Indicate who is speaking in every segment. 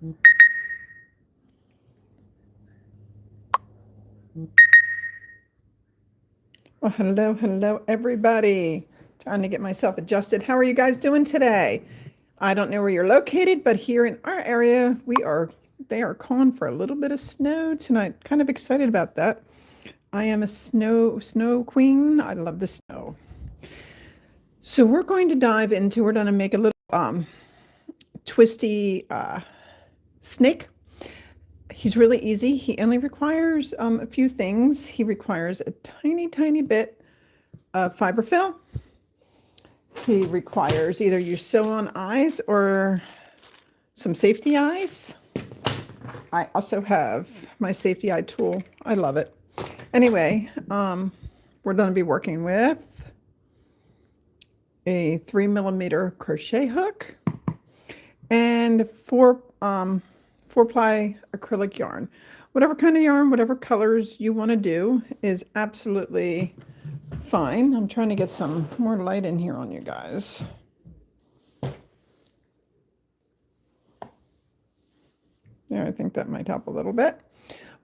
Speaker 1: Well, hello, everybody. Trying to get myself adjusted. How are you guys doing today? I don't know where you're located, but here in our area, they are calling for a little bit of snow tonight. Kind of excited about that. I am a snow queen. I love the snow. So we're going to we're going to make a little twisty snake. He's really easy. He only requires a few things. He requires a tiny bit of fiberfill. He requires either you sew on eyes or some safety eyes. I also have my safety eye tool. I love it. Anyway, we're going to be working with a 3mm crochet hook and four ply acrylic yarn. Whatever kind of yarn, whatever colors you want to do is absolutely fine. I'm trying to get some more light in here on you guys. There, I think that might help a little bit.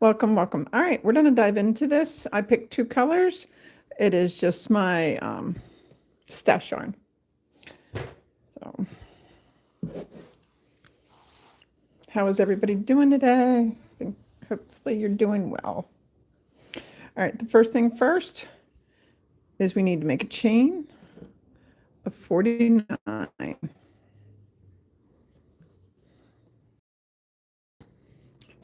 Speaker 1: Welcome. All right, we're going to dive into this. I picked two colors. It is just my stash yarn. So, how is everybody doing today? I think hopefully you're doing well. All right, the first thing first is we need to make a chain of 49.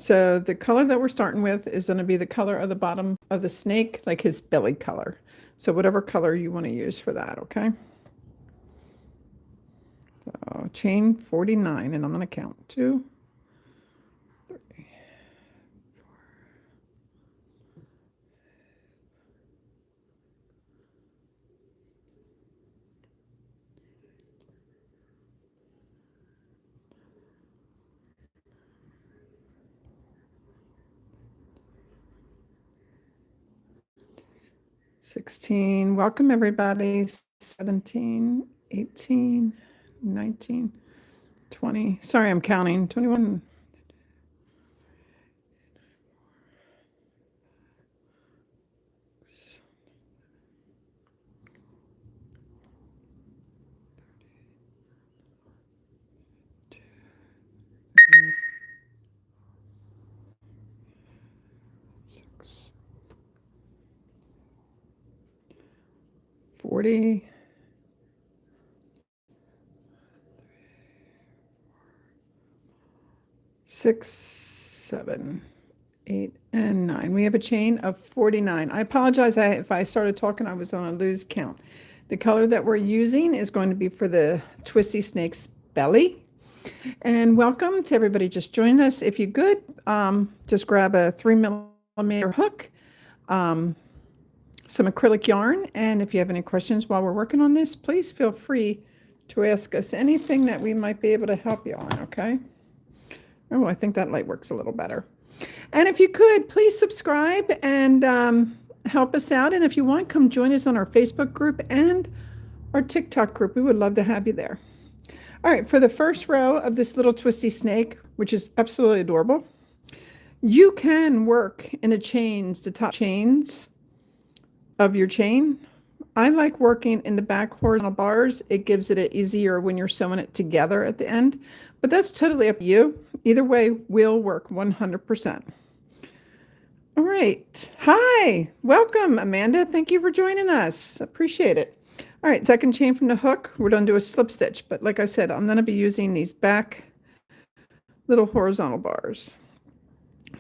Speaker 1: So the color that we're starting with is going to be the color of the bottom of the snake, like his belly color. So whatever color you want to use for that, okay? So chain 49, and I'm going to count 2, 3, 4, 16. Welcome everybody. 17, 18, 19, 20. Sorry, I'm counting. 21. 40, 6, 7, 8, and 9. We have a chain of 49. I apologize if I started talking, I was on a lose count. The color that we're using is going to be for the Twisty Snake's belly. And welcome to everybody just joining us. If you could, just grab a 3mm hook, some acrylic yarn, and if you have any questions while we're working on this, please feel free to ask us anything that we might be able to help you on, okay? Oh, I think that light works a little better. And if you could, please subscribe and help us out. And if you want, come join us on our Facebook group and our TikTok group. We would love to have you there. All right, for the first row of this little twisty snake, which is absolutely adorable, you can work in the chains, the top chains of your chain. I like working in the back horizontal bars. It gives it easier when you're sewing it together at the end, but that's totally up to you. Either way will work 100%. All right. Hi, welcome, Amanda. Thank you for joining us. Appreciate it. All right, second chain from the hook. We're going to do a slip stitch, but like I said, I'm going to be using these back little horizontal bars.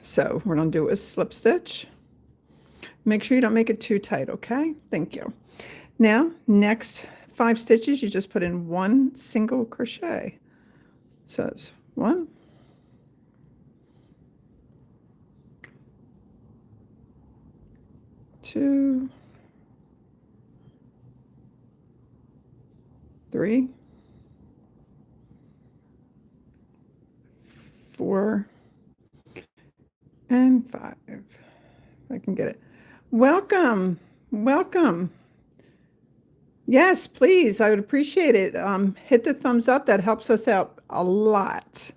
Speaker 1: So we're going to do a slip stitch. Make sure you don't make it too tight, okay? Thank you. Now, next 5 stitches, you just put in 1 single crochet. So it's 1, 2, 3, 4, and 5. If I can get it. Welcome. Yes, please. I would appreciate it. Hit the thumbs up. That helps us out a lot.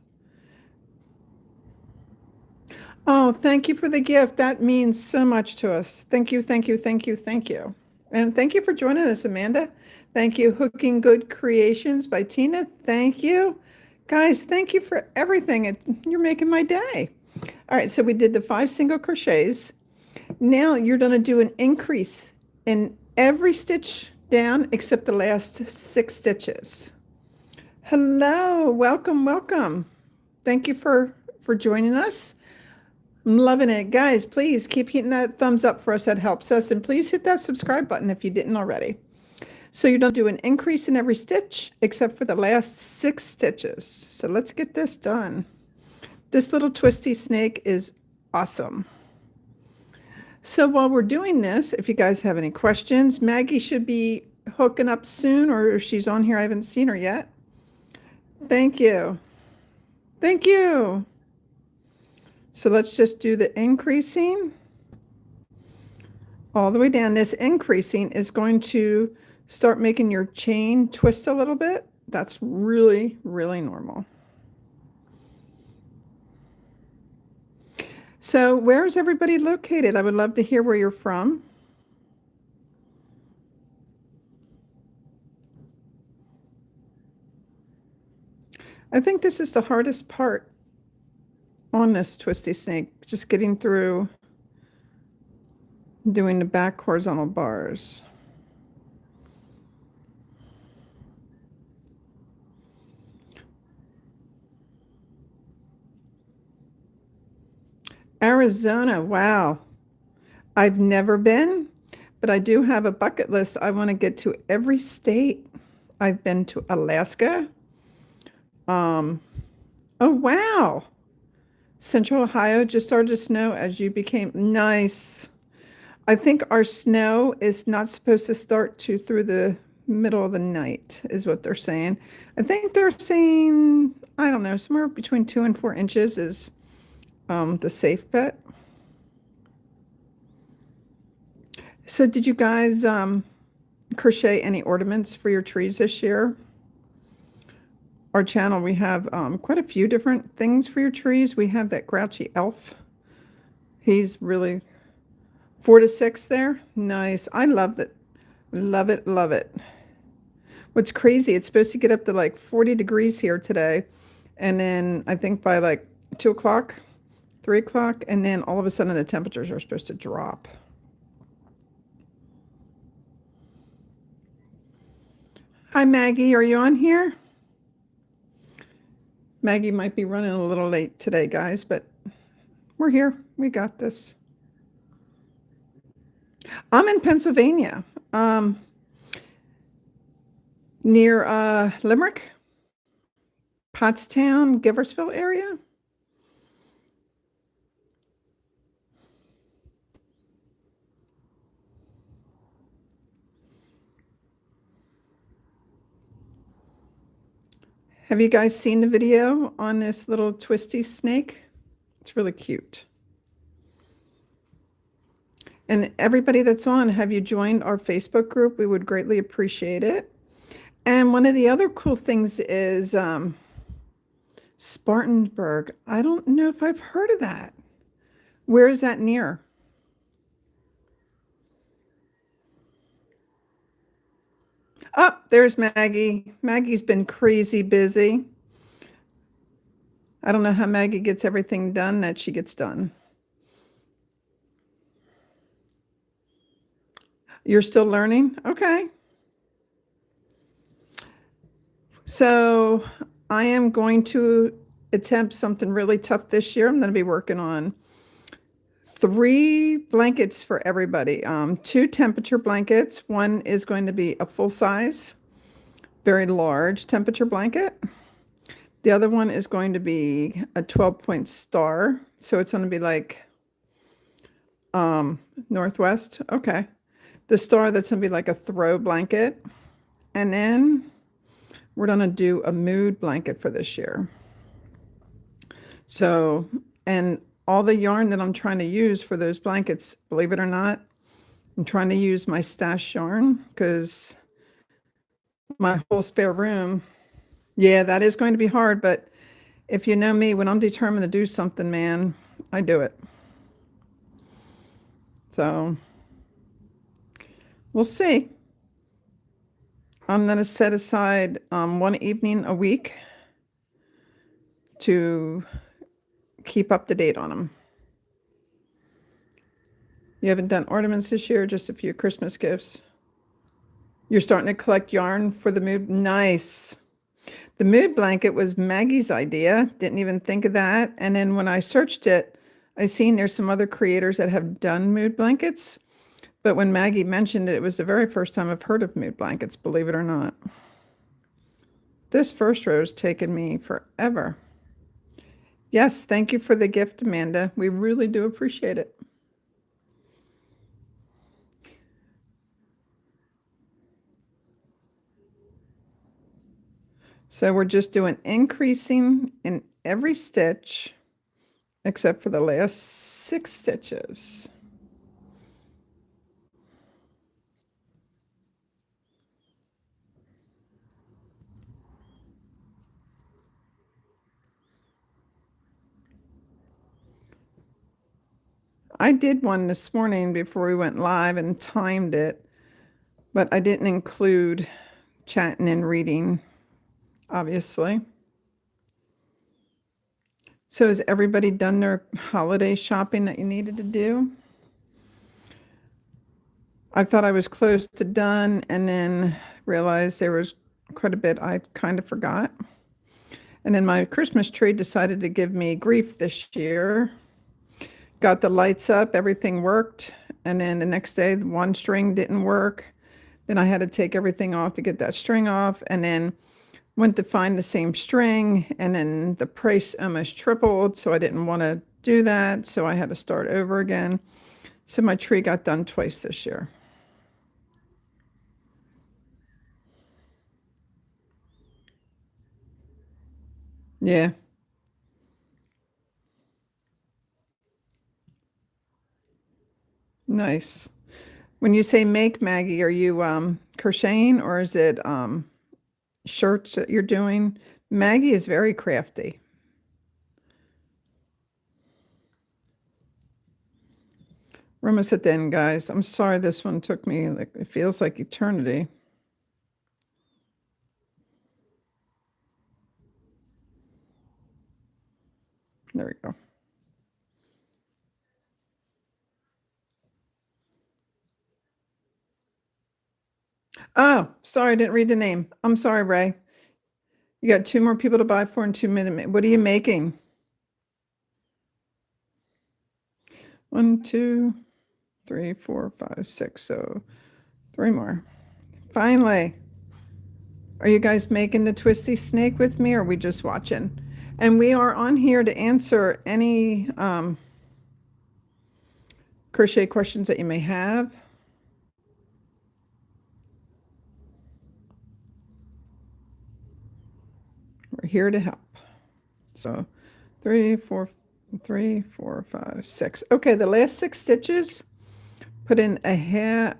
Speaker 1: Oh, thank you for the gift. That means so much to us. Thank you, thank you, thank you, thank you. And thank you for joining us, Amanda. Thank you, Hooking Good Creations by Tina. Thank you. Guys, thank you for everything. You're making my day. All right, so we did the 5 single crochets. Now you're going to do an increase in every stitch down except the last 6 stitches. Hello, welcome, welcome. Thank you for joining us. I'm loving it. Guys, please keep hitting that thumbs up for us. That helps us. And please hit that subscribe button if you didn't already. So you're going to do an increase in every stitch except for the last 6 stitches. So let's get this done. This little twisty snake is awesome. So while we're doing this, if you guys have any questions, Maggie should be hooking up soon, or if she's on here, I haven't seen her yet. Thank you. Thank you. So let's just do the increasing all the way down. This increasing is going to start making your chain twist a little bit. That's really, really normal. So where is everybody located? I would love to hear where you're from. I think this is the hardest part on this twisty snake, just getting through doing the back horizontal bars. Arizona, wow. I've never been, but I do have a bucket list. I want to get to every state. I've been to Alaska. Oh, wow. Central Ohio just started to snow as you became nice. I think our snow is not supposed to start to through the middle of the night, is what they're saying. I think they're saying, I don't know, somewhere between 2 and 4 inches is the safe bet. So did you guys crochet any ornaments for your trees this year? Our channel, we have quite a few different things for your trees. We have that grouchy elf. He's really 4 to 6 there. Nice. I love it. Love it, love it. What's crazy, it's supposed to get up to like 40 degrees here today. And then I think by like 2 o'clock, 3 o'clock, and then all of a sudden the temperatures are supposed to drop. Hi, Maggie. Are you on here? Maggie might be running a little late today, guys, but we're here. We got this. I'm in Pennsylvania, near Limerick, Pottstown, Giversville area. Have you guys seen the video on this little twisty snake? It's really cute. And everybody that's on, have you joined our Facebook group? We would greatly appreciate it. And one of the other cool things is Spartanburg. I don't know if I've heard of that. Where is that near? Oh, there's Maggie. Maggie's been crazy busy. I don't know how Maggie gets everything done that she gets done. You're still learning? Okay. So I am going to attempt something really tough this year. I'm going to be working on 3 blankets for everybody. 2 temperature blankets. One is going to be a full size, very large temperature blanket. The other one is going to be a 12-point star. So it's going to be like Northwest. Okay. The star, that's going to be like a throw blanket. And then we're going to do a mood blanket for this year. So, and all the yarn that I'm trying to use for those blankets, believe it or not, I'm trying to use my stash yarn because my whole spare room, yeah, that is going to be hard. But if you know me, when I'm determined to do something, man, I do it. So we'll see. I'm going to set aside one evening a week to keep up to date on them. You haven't done ornaments this year, just a few Christmas gifts. You're starting to collect yarn for the mood. Nice. The mood blanket was Maggie's idea. Didn't even think of that. And then when I searched it, I seen there's some other creators that have done mood blankets. But when Maggie mentioned it, it was the very first time I've heard of mood blankets, believe it or not. This first row has taken me forever. Yes, thank you for the gift, Amanda. We really do appreciate it. So we're just doing increasing in every stitch except for the last 6 stitches. I did one this morning before we went live and timed it, but I didn't include chatting and reading, obviously. So has everybody done their holiday shopping that you needed to do? I thought I was close to done and then realized there was quite a bit I kind of forgot. And then my Christmas tree decided to give me grief this year. Got the lights up, everything worked. And then the next day, the one string didn't work. Then I had to take everything off to get that string off. And then went to find the same string. And then the price almost tripled. So I didn't want to do that. So I had to start over again. So my tree got done twice this year. Yeah. Nice. When you say make, Maggie, are you crocheting or is it shirts that you're doing? Maggie is very crafty. We're almost at the end, guys. I'm sorry this one took me, like, it feels like eternity. There we go. Oh, sorry, I didn't read the name. I'm sorry, Ray. You got 2 more people to buy for in 2 minutes. What are you making? 1, 2, 3, 4, 5, 6. So 3 more. Finally. Are you guys making the Twisty Snake with me, or are we just watching? And we are on here to answer any crochet questions that you may have. We're here to help. So 3, 4, 3, 4, 5, 6. Okay, the last 6 stitches, put in a half,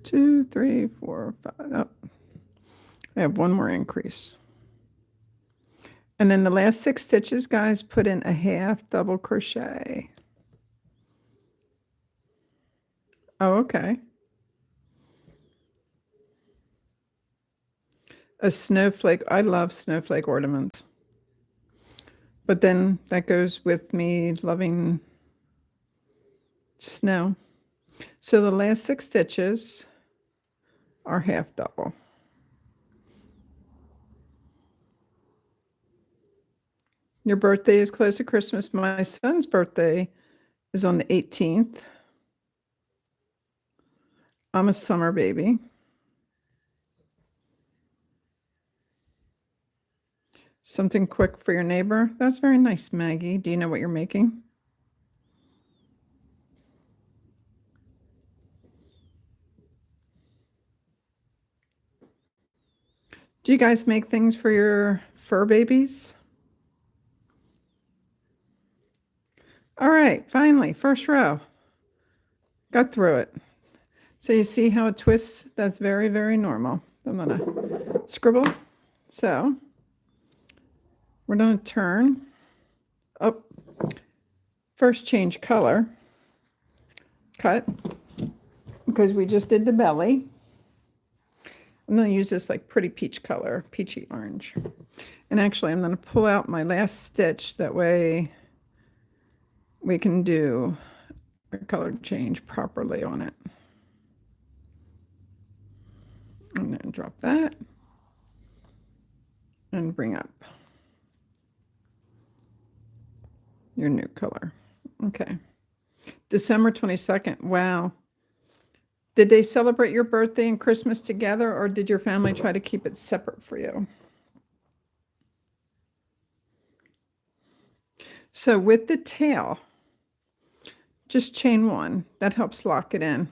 Speaker 1: 2, 3, 4, 5. Oh, I have 1 more increase. And then the last 6 stitches, guys, put in a half double crochet. Oh, okay. A snowflake. I love snowflake ornaments. But then that goes with me loving snow. So the last 6 stitches are half double. Your birthday is close to Christmas. My son's birthday is on the 18th. I'm a summer baby. Something quick for your neighbor. That's very nice, Maggie. Do you know what you're making? Do you guys make things for your fur babies? All right, finally, first row. Got through it. So you see how it twists? That's very, very normal. I'm going to scribble. So we're going to turn. Oh, First change color, cut, because we just did the belly. I'm going to use this like pretty peach color, peachy orange. And actually I'm going to pull out my last stitch, that way we can do a color change properly on it. And then drop that and bring up your new color. Okay. December 22nd. Wow. Did they celebrate your birthday and Christmas together, or did your family try to keep it separate for you? So with the tail, just chain one. That helps lock it in.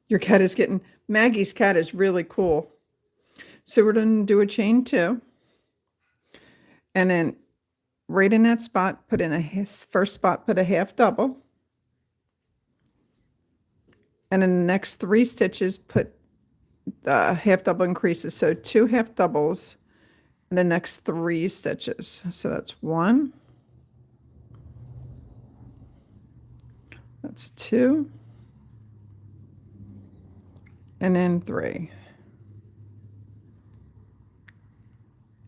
Speaker 1: Your cat is getting, Maggie's cat is really cool. So we're going to do a chain two. And then right in that spot, put in a first spot, put a half double. And in the next 3 stitches, put the half double increases. So 2 half doubles in the next 3 stitches. So that's 1. That's 2. And then 3.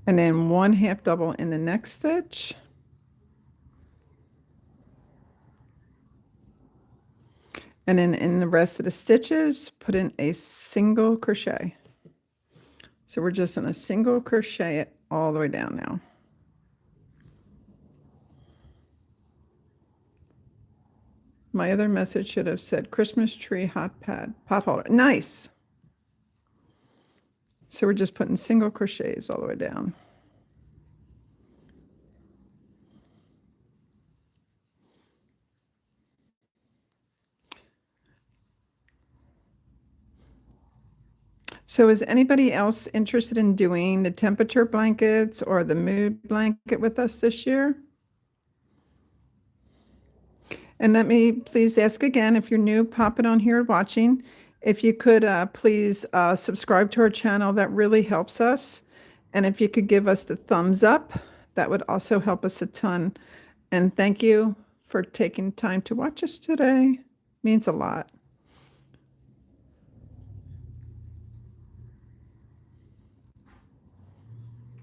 Speaker 1: And then 1 half double in the next stitch. And then in the rest of the stitches, put in a single crochet. So we're just going to single crochet it all the way down now. My other message should have said Christmas tree hot pad pot holder. Nice. So we're just putting single crochets all the way down. So is anybody else interested in doing the temperature blankets or the mood blanket with us this year? And let me please ask again, if you're new, pop it on here watching. If you could please subscribe to our channel, that really helps us. And if you could give us the thumbs up, that would also help us a ton. And thank you for taking time to watch us today. Means a lot.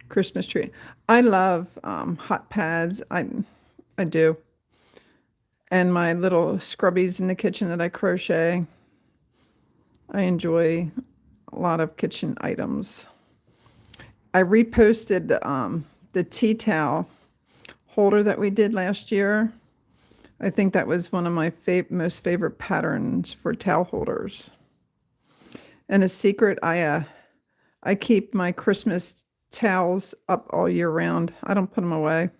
Speaker 1: Christmas tree. I love hot pads. I do. And my little scrubbies in the kitchen that I crochet. I enjoy a lot of kitchen items. I reposted the tea towel holder that we did last year. I think that was one of my most favorite patterns for towel holders. And a secret, I keep my Christmas towels up all year round. I don't put them away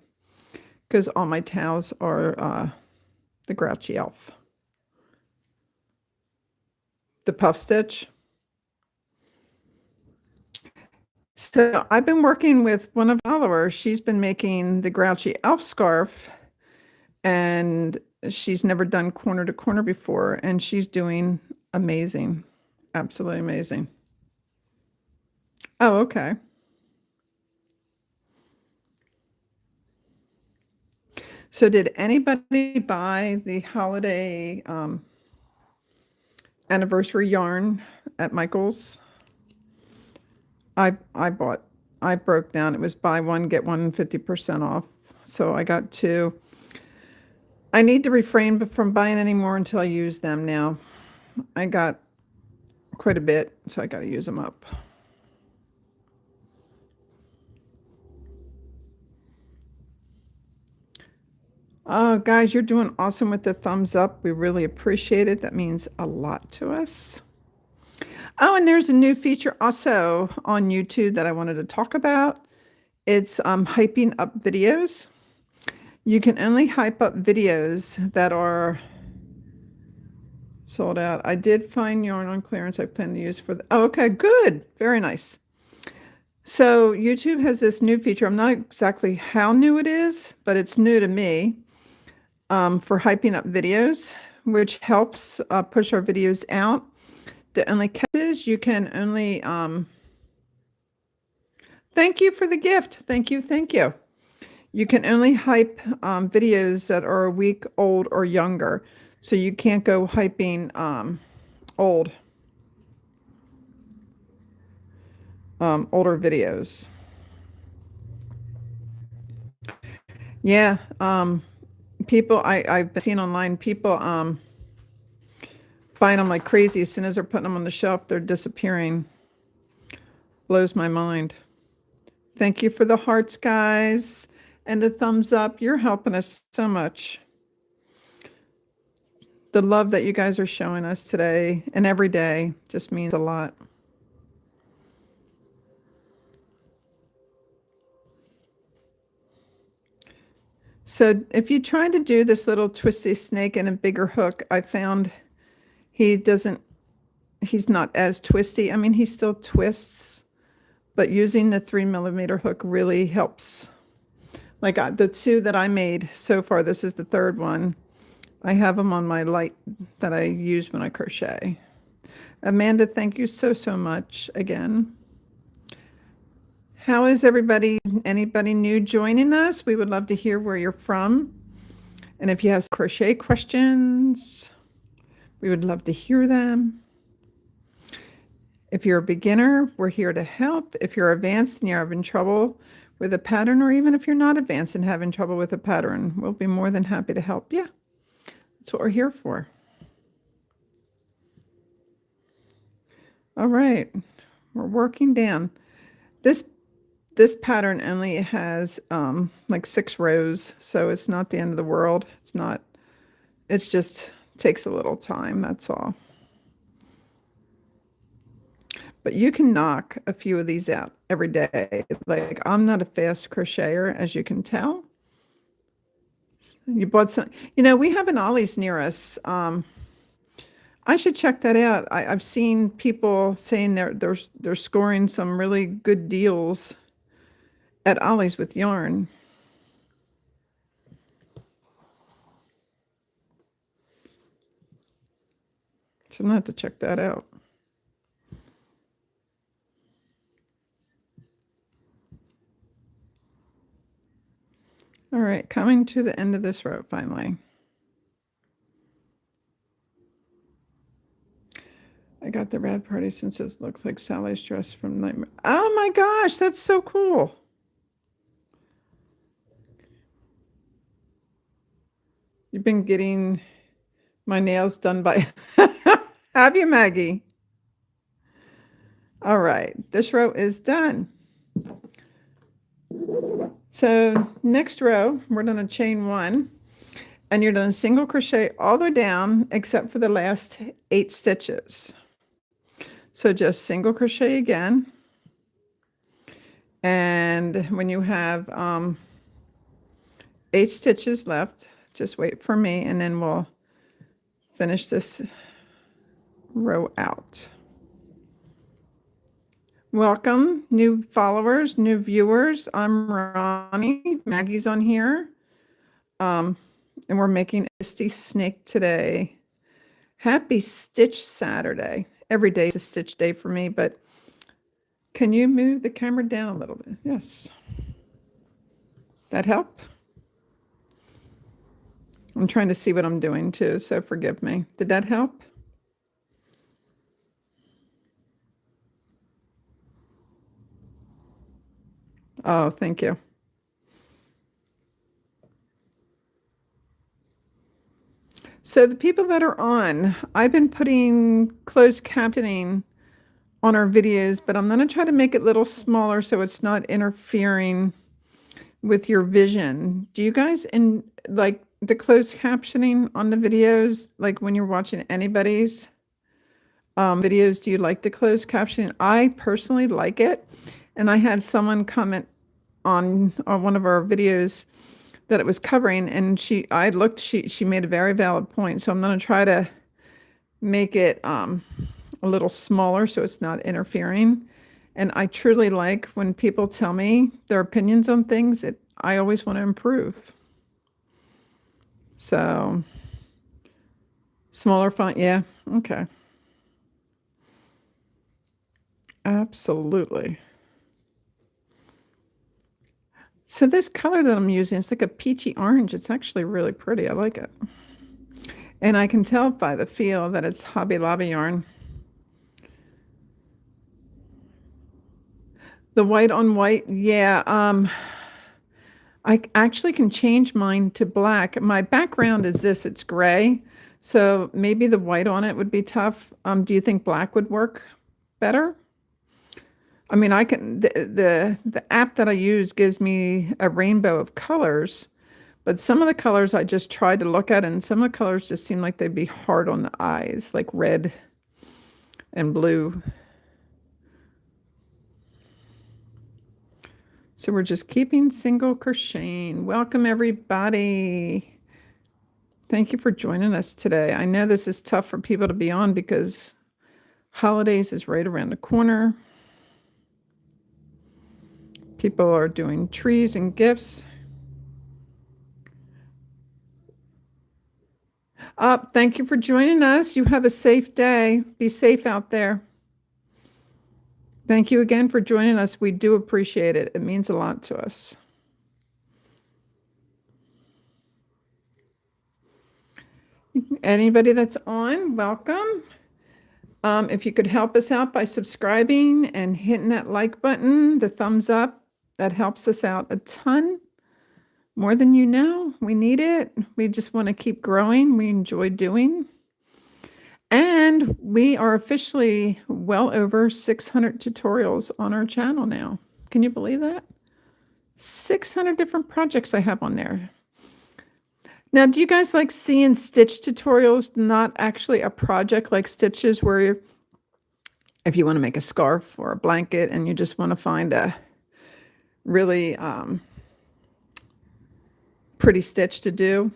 Speaker 1: because all my towels are the Grouchy Elf. The puff stitch. So I've been working with one of our followers. She's been making the Grouchy Elf scarf, and she's never done corner to corner before, and she's doing amazing. Absolutely amazing. Oh, okay. So did anybody buy the holiday anniversary yarn at Michael's? I broke down. It was buy one, get one 50% off. So I got 2. I need to refrain from buying any more until I use them now. I got quite a bit, so I got to use them up. Oh, guys, you're doing awesome with the thumbs up. We really appreciate it. That means a lot to us. Oh, and there's a new feature also on YouTube that I wanted to talk about. It's hyping up videos. You can only hype up videos that are sold out. I did find yarn on clearance I plan to use for the, oh, okay, good. Very nice. So YouTube has this new feature. I'm not exactly how new it is, but it's new to me. For hyping up videos, which helps push our videos out. The only catch is you can only, thank you for the gift. Thank you. You can only hype videos that are a week old or younger. So you can't go hyping old, older videos. Yeah, people I've been seeing online, people buying them like crazy. As soon as they're putting them on the shelf, they're disappearing. Blows my mind. Thank you for the hearts, guys, and the thumbs up. You're helping us so much. The love that you guys are showing us today and every day just means a lot. So if you try to do this little twisty snake in a bigger hook, I found he's not as twisty. I mean, he still twists, but using the 3mm hook really helps. Like the two that I made so far, this is the third one. I have them on my light that I use when I crochet. Amanda, thank you so, so much again. How is everybody? Anybody new joining us? We would love to hear where you're from. And if you have crochet questions, we would love to hear them. If you're a beginner, we're here to help. If you're advanced and you're having trouble with a pattern, or even if you're not advanced and having trouble with a pattern, we'll be more than happy to help you. That's what we're here for. All right, we're working down. This pattern only has like 6 rows, so it's not the end of the world. It's just takes a little time, that's all. But you can knock a few of these out every day. Like, I'm not a fast crocheter, as you can tell. You bought some, we have an Ollie's near us. I should check that out. I've seen people saying they're scoring some really good deals at Ollie's with yarn. So I'm gonna have to check that out. All right, coming to the end of this row finally. I got the rad party since it looks like Sally's dress from Nightmare. Oh my gosh, that's so cool. You've been getting my nails done by have you, Maggie? All right, this row is done. So next row, we're going to chain 1, and you're going to single crochet all the way down except for the last 8 stitches. So just single crochet again, and when you have 8 stitches left, just wait for me, and then we'll finish this row out. Welcome, new followers, new viewers. I'm Ronnie. Maggie's on here. And we're making a Twisty Snake today. Happy Stitch Saturday. Every day is a stitch day for me, but can you move the camera down a little bit? Yes. That help? I'm trying to see what I'm doing too, so forgive me. Did that help? Oh, thank you. So the people that are on, I've been putting closed captioning on our videos, but I'm going to try to make it a little smaller so it's not interfering with your vision. Do you guys like the closed captioning on the videos? Like when you're watching anybody's videos, do you like the closed captioning? I personally like it. And I had someone comment on one of our videos that it was covering, and she made a very valid point. So I'm going to try to make it a little smaller so it's not interfering. And I truly like when people tell me their opinions on things. I always want to improve. So smaller font, yeah, okay. Absolutely. So this color that I'm using, it's like a peachy orange. It's actually really pretty. I like it. And I can tell by the feel that it's Hobby Lobby yarn. The white on white, yeah. I actually can change mine to black. My background is this, it's gray. So maybe the white on it would be tough. Do you think black would work better? I mean, I can, the app that I use gives me a rainbow of colors, but some of the colors I just tried to look at, and some of the colors just seem like they'd be hard on the eyes, like red and blue. So we're just keeping single crocheting. Welcome, everybody. Thank you for joining us today. I know this is tough for people to be on because holidays is right around the corner. People are doing trees and gifts. Thank you for joining us. You have a safe day. Be safe out there. Thank you again for joining us. We do appreciate it. It means a lot to us. Anybody that's on, welcome. If you could help us out by subscribing and hitting that like button, the thumbs up, that helps us out a ton. More than you know. We need it. We just want to keep growing. We enjoy doing. And we are officially well over 600 tutorials on our channel now. Can you believe that? 600 different projects I have on there. Now, do you guys like seeing stitch tutorials, not actually a project like stitches where if you want to make a scarf or a blanket and you just want to find a really pretty stitch to do?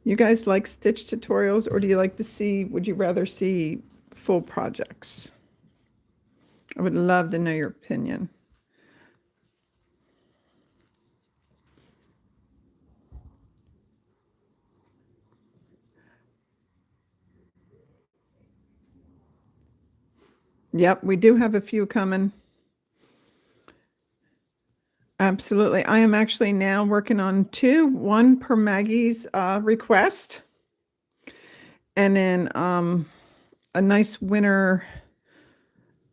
Speaker 1: You guys like stitch tutorials, or do you like to see, would you rather see full projects? I would love to know your opinion. Yep, we do have a few coming. Absolutely. I am actually now working on two, one per Maggie's request. And then a nice winter,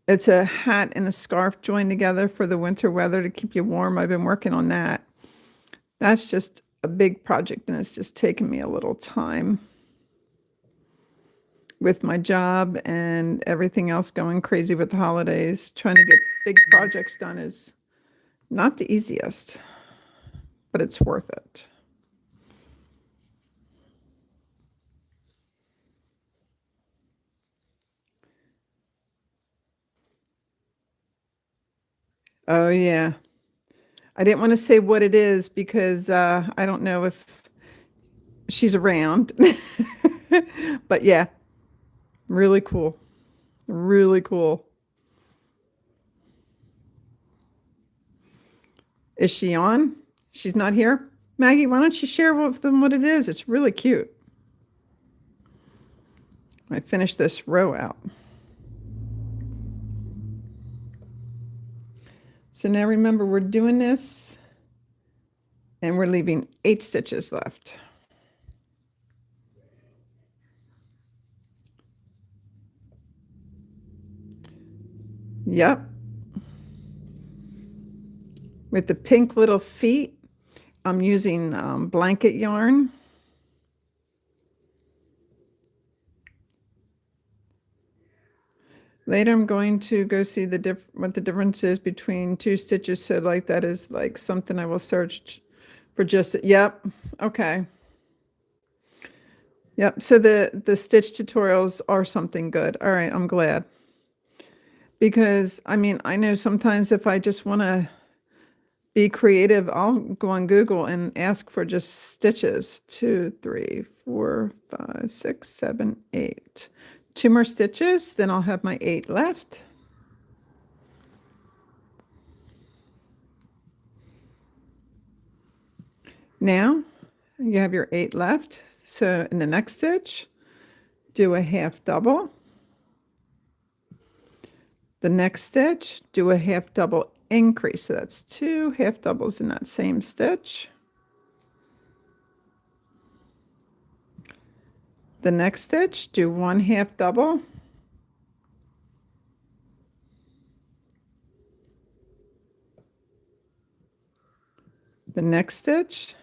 Speaker 1: it's a hat and a scarf joined together for the winter weather to keep you warm. I've been working on that. That's just a big project, and it's just taken me a little time with my job and everything else going crazy with the holidays. Trying to get big projects done is not the easiest, but it's worth it. Oh, yeah. I didn't want to say what it is because I don't know if she's around. But yeah, really cool. Really cool. Is she on? She's not here? Maggie, why don't you share with them what it is? It's really cute. I finished this row out. So now remember, we're doing this and we're leaving 8 stitches left. Yep. With the pink little feet, I'm using blanket yarn. Later, I'm going to go see what the difference is between 2 stitches. So like that is like something I will search for just, yep. Okay. Yep. So the stitch tutorials are something good. All right. I'm glad. Because I mean, I know sometimes if I just want to be creative, I'll go on Google and ask for just stitches. 2, 3, 4, 5, 6, 7, 8. 2 more stitches, then I'll have my 8 left. Now you have your 8 left. So in the next stitch, do a half double. The next stitch, do a half double increase. So that's 2 half doubles in that same stitch. The next stitch, do 1 half double. The next stitch,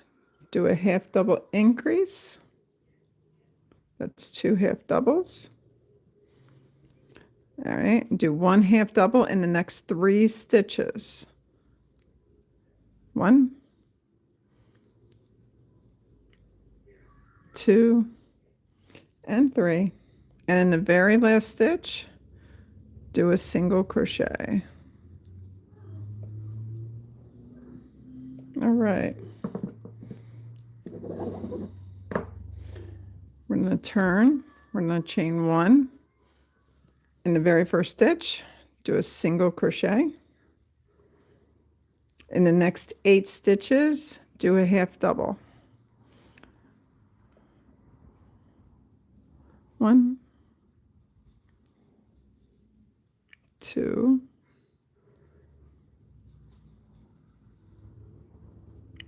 Speaker 1: do a half double increase. That's 2 half doubles. All right, do 1 half double in the next 3 stitches. 1, 2, and 3. And in the very last stitch, do a single crochet. All right. We're going to turn. We're going to chain 1. In the very first stitch, do a single crochet. In the next 8 stitches, do a half double. 1, 2,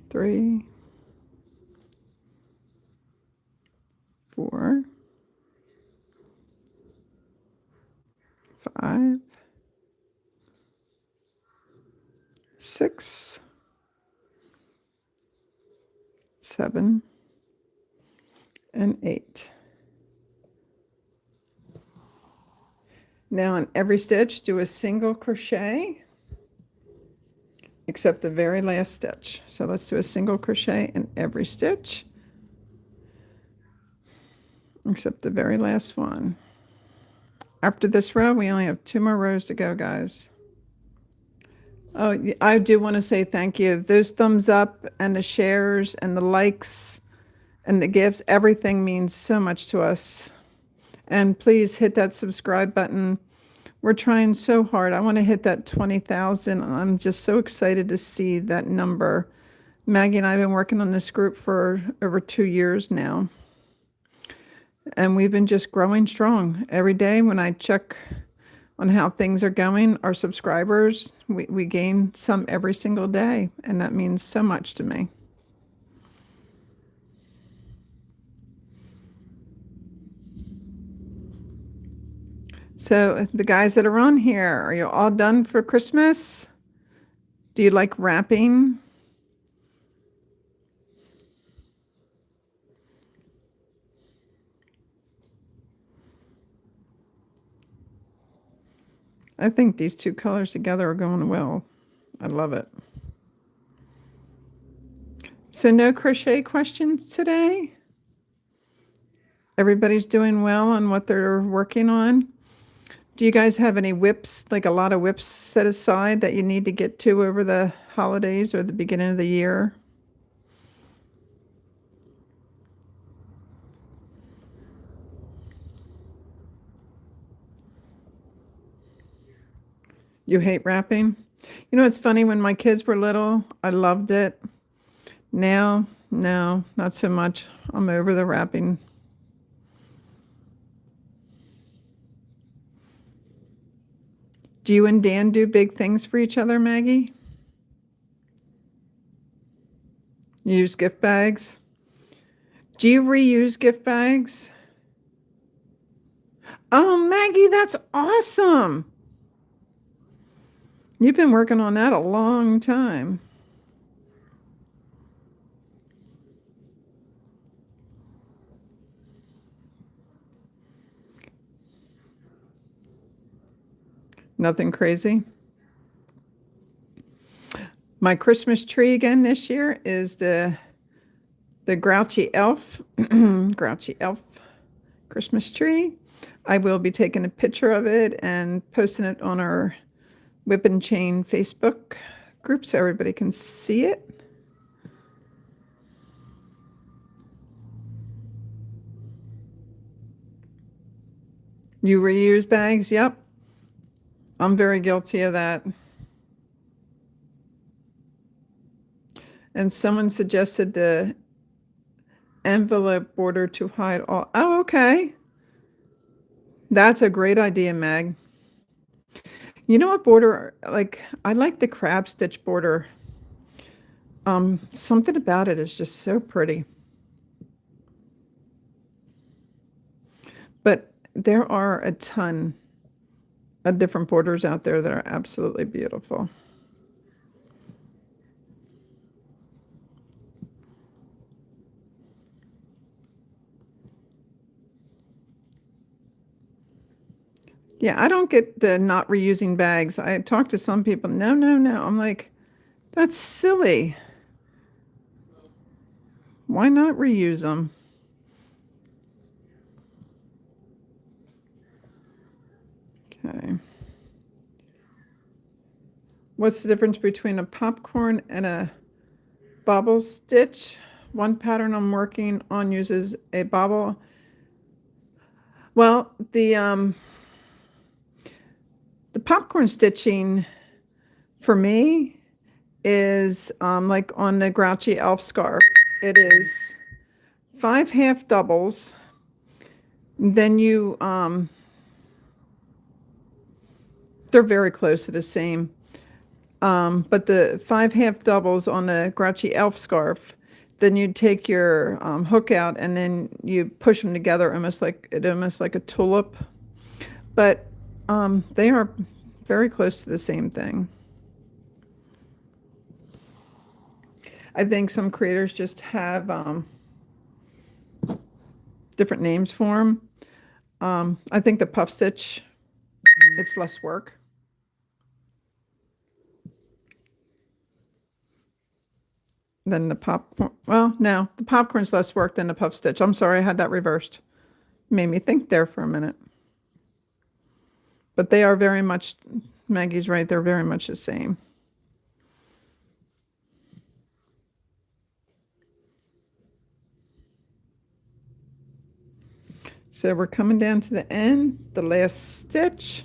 Speaker 1: 3, 4, 5, 6, 7, and 8. Now in every stitch, do a single crochet, except the very last stitch. So let's do a single crochet in every stitch, except the very last one. After this row, we only have 2 more rows to go, guys. Oh, I do want to say thank you. Those thumbs up and the shares and the likes and the gifts, everything means so much to us. And please hit that subscribe button. We're trying so hard. I want to hit that 20,000. I'm just so excited to see that number. Maggie and I have been working on this group for over 2 years now. And we've been just growing strong. Every day when I check on how things are going, our subscribers, we gain some every single day. And that means so much to me. So the guys that are on here, are you all done for Christmas? Do you like wrapping? I think these 2 colors together are going well. I love it. So no crochet questions today? Everybody's doing well on what they're working on? Do you guys have any whips, like a lot of whips set aside that you need to get to over the holidays or the beginning of the year? You hate wrapping? You know, it's funny, when my kids were little, I loved it. Now, no, not so much. I'm over the wrapping. Do you and Dan do big things for each other, Maggie? You use gift bags? Do you reuse gift bags? Oh, Maggie, that's awesome. You've been working on that a long time. Nothing crazy. My Christmas tree again this year is the Grouchy Elf, Grouchy Elf Christmas tree. I will be taking a picture of it and posting it on our Whip and Chain Facebook group so everybody can see it. You reuse bags? Yep. I'm very guilty of that. And someone suggested envelope border to hide all. Oh, okay. That's a great idea, Meg. You know what border, like, I like the crab stitch border. Something about it is just so pretty. But there are a ton of different borders out there that are absolutely beautiful. Yeah, I don't get the not reusing bags. I talk to some people, no, no, no. I'm like, that's silly. Why not reuse them? Okay. What's the difference between a popcorn and a bobble stitch? One pattern I'm working on uses a bobble. Well, the popcorn stitching for me is like on the Grouchy Elf scarf. It is 5 half doubles. Then you they're very close to the same. But the 5 half doubles on the Grouchy Elf scarf, then you take your hook out and then you push them together almost like a tulip. But they are very close to the same thing. I think some creators just have different names for them. I think the puff stitch, it's less work. Than the popcorn. Well, no, the popcorn's less work than the puff stitch. I'm sorry, I had that reversed. Made me think there for a minute. But they are very much, Maggie's right, they're very much the same. So we're coming down to the end. The last stitch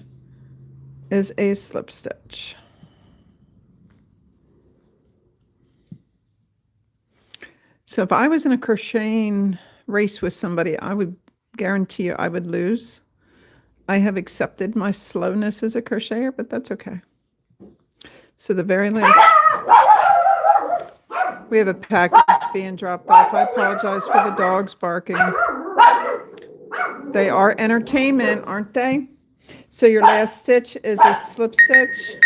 Speaker 1: is a slip stitch. So if I was in a crocheting race with somebody, I would guarantee you I would lose. I have accepted my slowness as a crocheter, but that's okay. So the very last, we have a package being dropped off. I apologize for the dogs barking. They are entertainment, aren't they? So your last stitch is a slip stitch.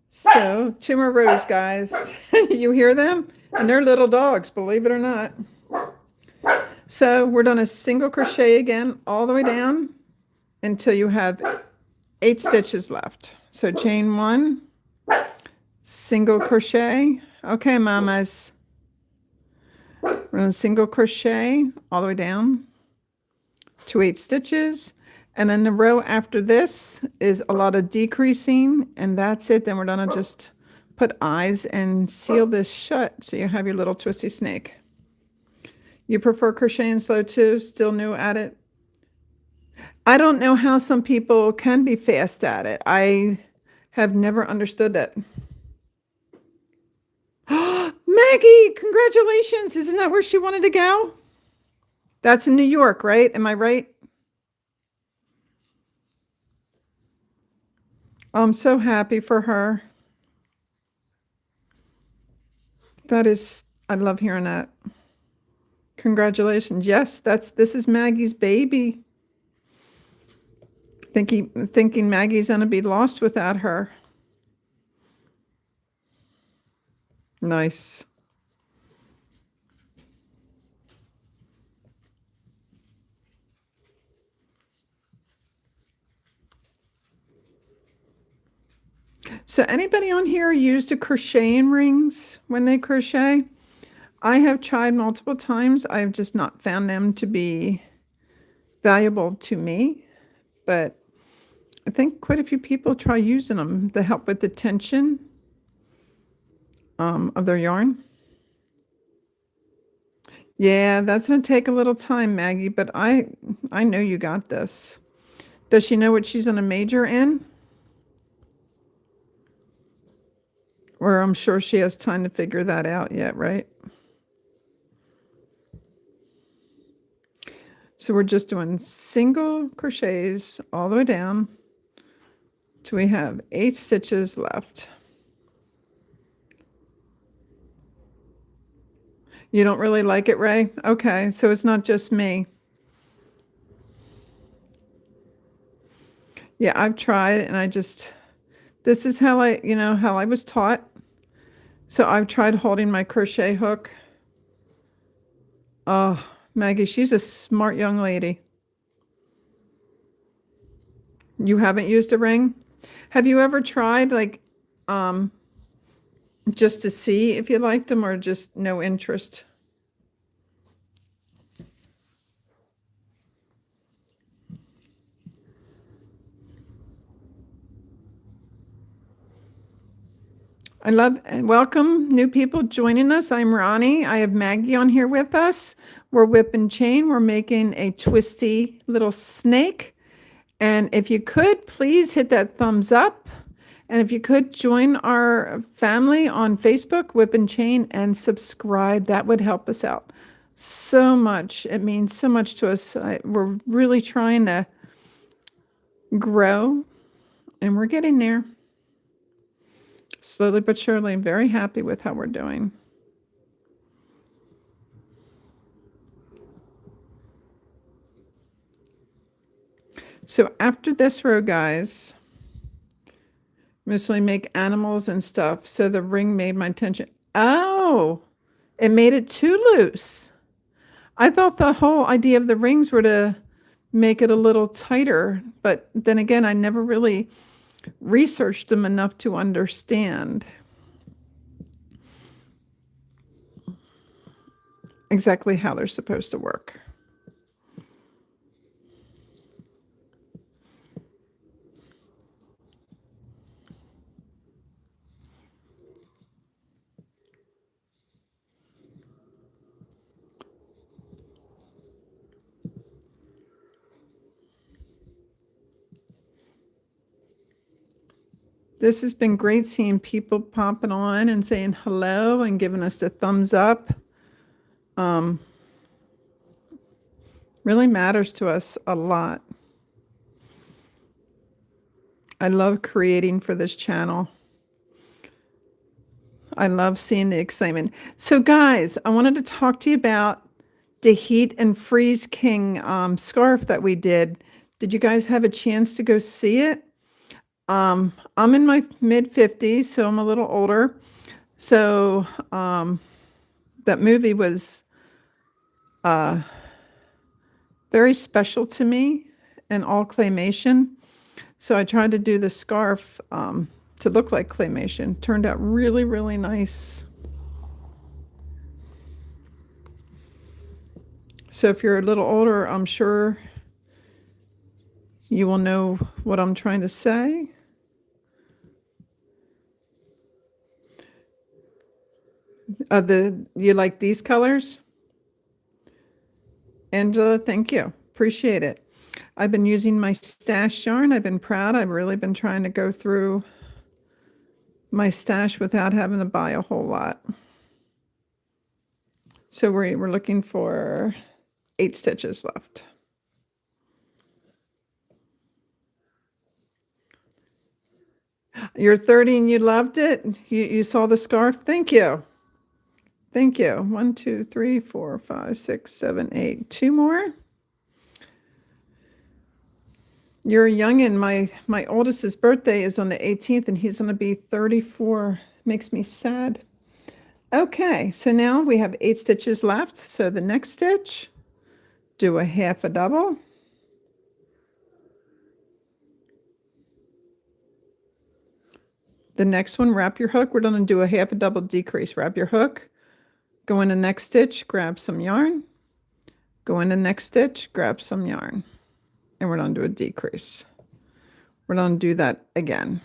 Speaker 1: So 2 more rows, guys. You hear them? And they're little dogs, believe it or not. So we're doing a single crochet again all the way down until you have 8 stitches left. So chain 1, single crochet. Okay, mamas. We're going to single crochet all the way down to 8 stitches. And then the row after this is a lot of decreasing, and that's it. Then we're going to just put eyes and seal this shut so you have your little twisty snake. You prefer crocheting slow too? Still new at it? I don't know how some people can be fast at it. I have never understood it. Maggie, congratulations. Isn't that where she wanted to go? That's in New York, right? Am I right? I'm so happy for her. I love hearing that. Congratulations. Yes, this is Maggie's baby. Thinking Maggie's gonna be lost without her. Nice. So anybody on here used a crocheting rings when they crochet? I have tried multiple times. I've just not found them to be valuable to me, but I think quite a few people try using them to help with the tension of their yarn. Yeah, that's going to take a little time, Maggie, but I know you got this. Does she know what she's going to major in? Or I'm sure she has time to figure that out yet, right? So we're just doing single crochets all the way down till we have 8 stitches left. You don't really like it, Ray? Okay, so it's not just me. Yeah, I've tried and this is how how I was taught. So I've tried holding my crochet hook. Oh, Maggie, she's a smart young lady. You haven't used a ring? Have you ever tried just to see if you liked them or just no interest? I love and welcome new people joining us. I'm Ronnie. I have Maggie on here with us. We're whip and chain. We're making a twisty little snake. And if you could, please hit that thumbs up. And if you could join our family on Facebook, Whip and Chain, and subscribe, that would help us out so much. It means so much to us. We're really trying to grow, and we're getting there. Slowly but surely, I'm very happy with how we're doing. So after this row, guys, mostly make animals and stuff. So the ring made my tension. Oh, it made it too loose. I thought the whole idea of the rings were to make it a little tighter, but then again, I never really researched them enough to understand exactly how they're supposed to work. This has been great seeing people popping on and saying hello and giving us the thumbs up. Really matters to us a lot. I love creating for this channel. I love seeing the excitement. So guys, I wanted to talk to you about the Heat and Freeze King scarf that we did. Did you guys have a chance to go see it? I'm in my mid 50s, so I'm a little older. So that movie was very special to me and all claymation. So I tried to do the scarf to look like claymation. Turned out really, really nice. So if you're a little older, I'm sure you will know what I'm trying to say. You like these colors? Angela, thank you. Appreciate it. I've been using my stash yarn. I've been proud. I've really been trying to go through my stash without having to buy a whole lot. So we're looking for 8 stitches left. You're 30 and you loved it? You saw the scarf? Thank you. Thank you. 1, 2, 3, 4, 5, 6, 7, 8. 2 more. You're a youngin'. My oldest's birthday is on the 18th, and he's going to be 34. Makes me sad. Okay, so now we have 8 stitches left. So the next stitch, do a half a double. The next one, wrap your hook. We're going to do a half a double decrease. Wrap your hook. Go in the next stitch, grab some yarn. Go in the next stitch, grab some yarn. And we're going to do a decrease. We're going to do that again.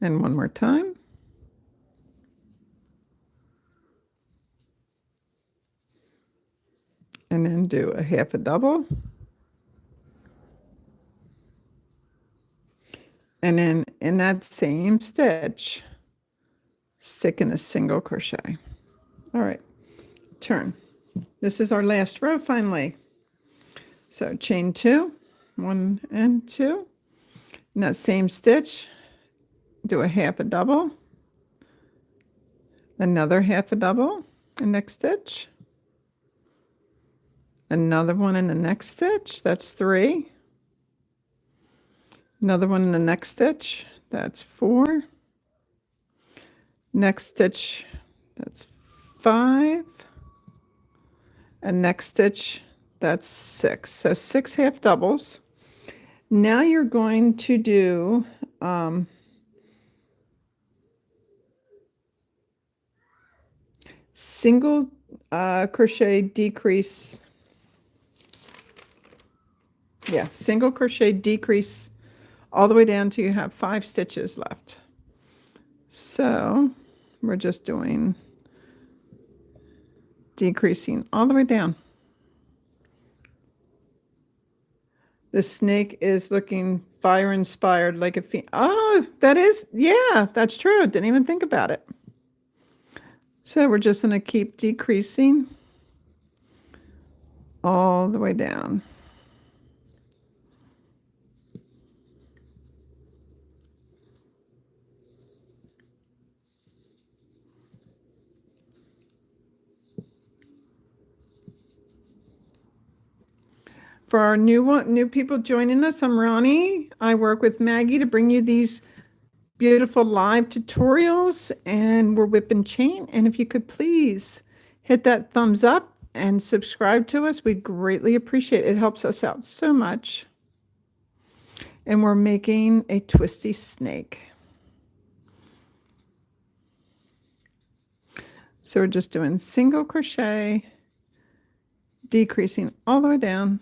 Speaker 1: And one more time. And then do a half a double. And then in that same stitch, stick in a single crochet. All right, turn. This is our last row finally. So chain 2, 1 and 2. In that same stitch, do a half a double, another half a double, the next stitch, another one in the next stitch, that's 3, another one in the next stitch, that's 4, next stitch, that's 5, and next stitch, that's 6. So 6 half doubles. Now you're going to do single crochet decrease. Yeah, single crochet decrease all the way down till you have 5 stitches left. So we're just doing decreasing all the way down. The snake is looking fire inspired like a oh, that is, yeah, that's true. Didn't even think about it. So we're just going to keep decreasing all the way down. For our new people joining us, I'm Ronnie. I work with Maggie to bring you these beautiful live tutorials, and we're whipping chain. And if you could please hit that thumbs up and subscribe to us, we'd greatly appreciate it. It helps us out so much. And we're making a twisty snake. So we're just doing single crochet, decreasing all the way down.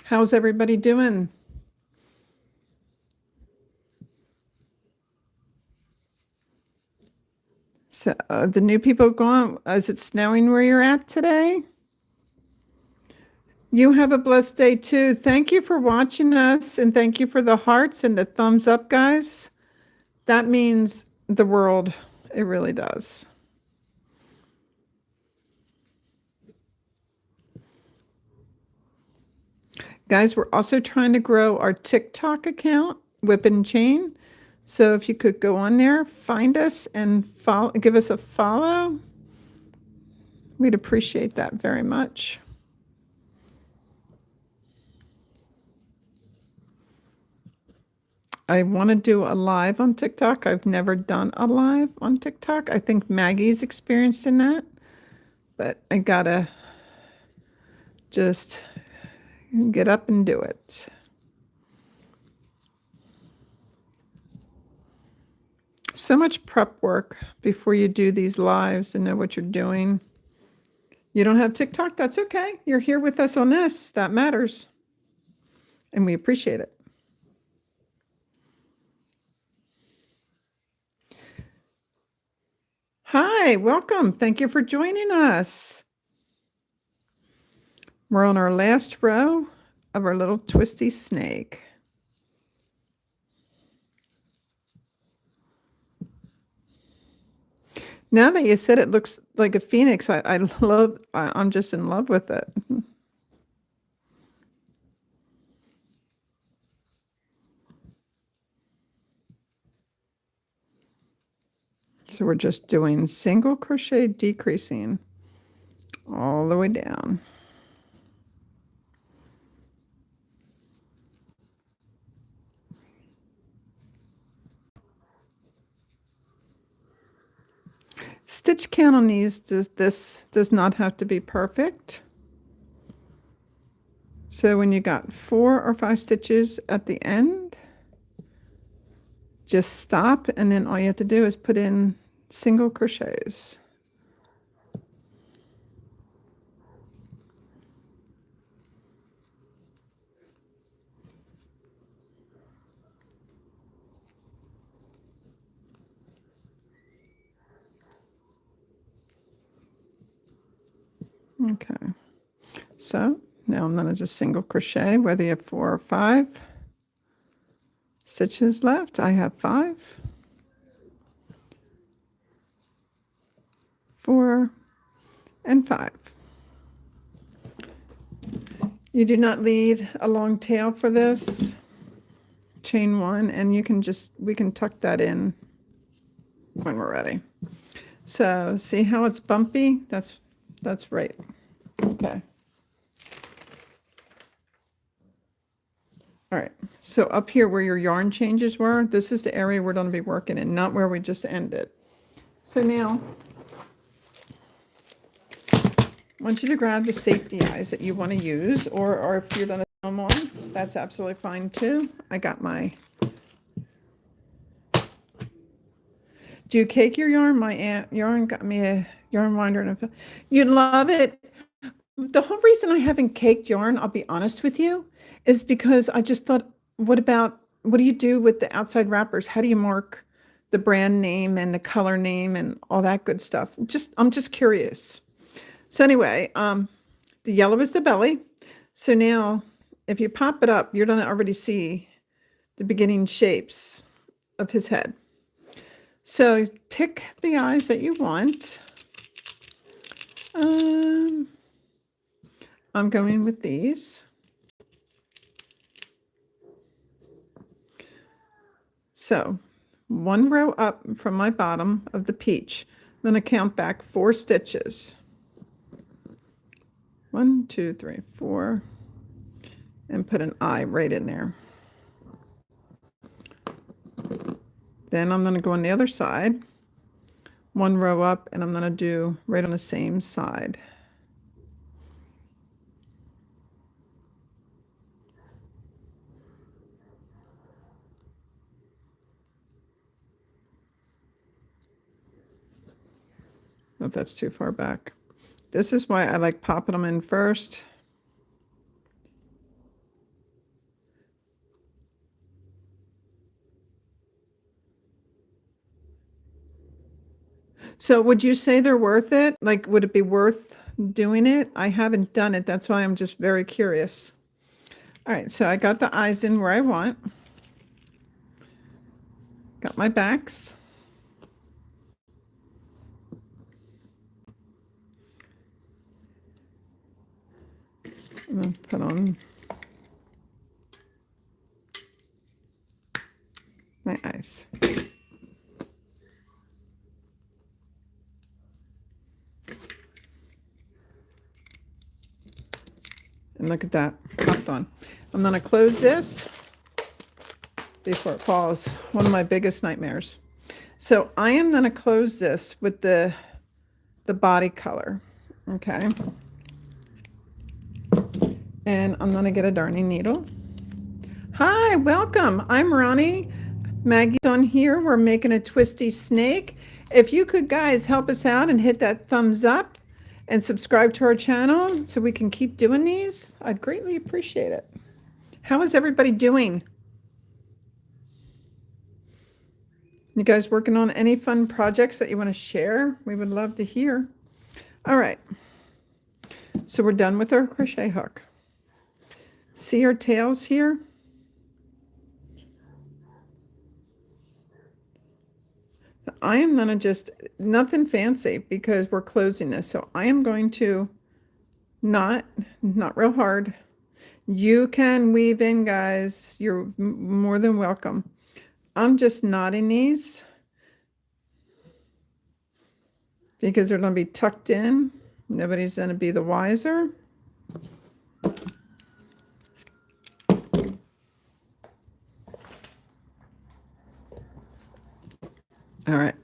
Speaker 1: How's everybody doing? So the new people going, is it snowing where you're at today? You have a blessed day too. Thank you for watching us, and thank you for the hearts and the thumbs up, guys. That means the world. It really does. Guys, we're also trying to grow our TikTok account, Whip and Chain. So if you could go on there, find us and follow, give us a follow. We'd appreciate that very much. I want to do a live on TikTok. I've never done a live on TikTok. I think Maggie's experienced in that, but I gotta just get up and do it. So much prep work before you do these lives and know what you're doing. You don't have TikTok? That's okay. You're here with us on this. That matters. And we appreciate it. Hi, welcome. Thank you for joining us. We're on our last row of our little twisty snake. Now that you said it looks like a phoenix, I'm just in love with it. So we're just doing single crochet decreasing all the way down. Stitch count on these, this does not have to be perfect. So when you got 4 or 5 stitches at the end, just stop, and then all you have to do is put in single crochets. Okay, so now I'm going to just single crochet, whether you have 4 or 5 stitches left. I have 5, 4, and 5. You do not need a long tail for this. Chain 1, and we can tuck that in when we're ready. So see how it's bumpy? That's right. Okay. All right. So up here where your yarn changes were, this is the area we're going to be working in, not where we just ended. So now I want you to grab the safety eyes that you want to use, or if you're going to sew them on, that's absolutely fine too. I got my... Do you cake your yarn? My aunt yarn got me a yarn winder. And you'd love it. The whole reason I haven't caked yarn, I'll be honest with you, is because I just thought, what do you do with the outside wrappers? How do you mark the brand name and the color name and all that good stuff? I'm just curious. So anyway, the yellow is the belly. So now if you pop it up, you're going to already see the beginning shapes of his head. So pick the eyes that you want. I'm going with these. So 1 row up from my bottom of the peach. I'm going to count back 4 stitches. 1, 2, 3, 4, and put an eye right in there. Then I'm going to go on the other side, 1 row up, and I'm going to do right on the same side. If that's too far back. This is why I like popping them in first. So would you say they're worth it? Like, would it be worth doing it? I haven't done it. That's why I'm just very curious. All right, so I got the eyes in where I want. Got my backs. I'm going to put on my eyes. And look at that, popped on. I'm going to close this before it falls. One of my biggest nightmares. So I am going to close this with the body color. Okay. And I'm going to get a darning needle. Hi, welcome. I'm Ronnie. Maggie's on here. We're making a twisty snake. If you could, guys, help us out and hit that thumbs up and subscribe to our channel so we can keep doing these, I'd greatly appreciate it. How is everybody doing? You guys working on any fun projects that you want to share? We would love to hear. All right. So we're done with our crochet hook. See our tails here? I am going to just, nothing fancy because we're closing this. So I am going to not real hard. You can weave in, guys. You're more than welcome. I'm just knotting these because they're going to be tucked in. Nobody's going to be the wiser. All right.